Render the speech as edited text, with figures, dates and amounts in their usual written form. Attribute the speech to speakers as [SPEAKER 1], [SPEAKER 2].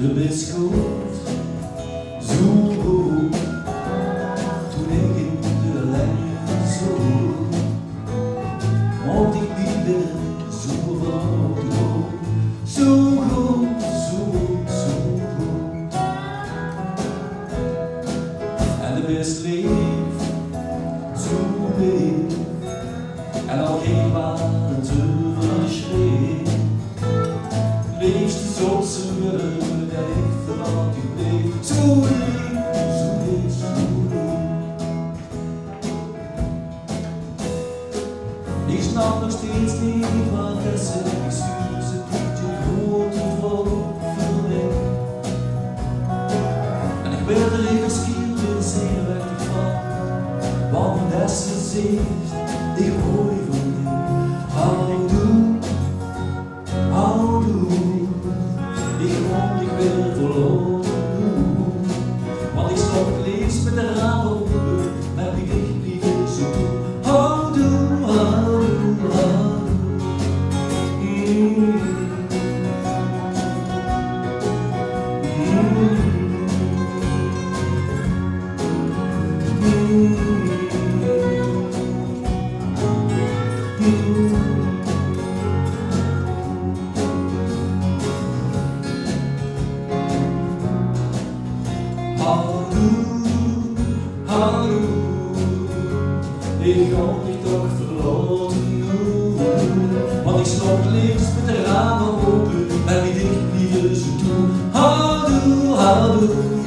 [SPEAKER 1] de bisschop zo hoog, toen ik in de lijn zo mocht ik niet binnen, zo van de hoog, zo goed, zo goed, zo goed. En de best leeft, zo leeft, en al geen waren te verschreven. Liefst zo zullen we echt wat je bleef. Zo lief, zo lief, zo lief. Ik snap nog steeds niet wat er zit. Ik stuur ze tot je grote volk verwekt. En ik ben er even skier weer zenuwachtig van. Want als ze zegt, ik hoor je van je. Houdoe, houdoe. Ik ben verloren, want ik stond het liefst met de ramen open, maar wie dicht blief ik zo toe. Houdoe, houdoe, houdoe. Houdoe, houdoe, ik kon je toch verloren noemen, want ik stond liefst met de ramen open, maar wie dicht blief zo toe. Houdoe, houdoe.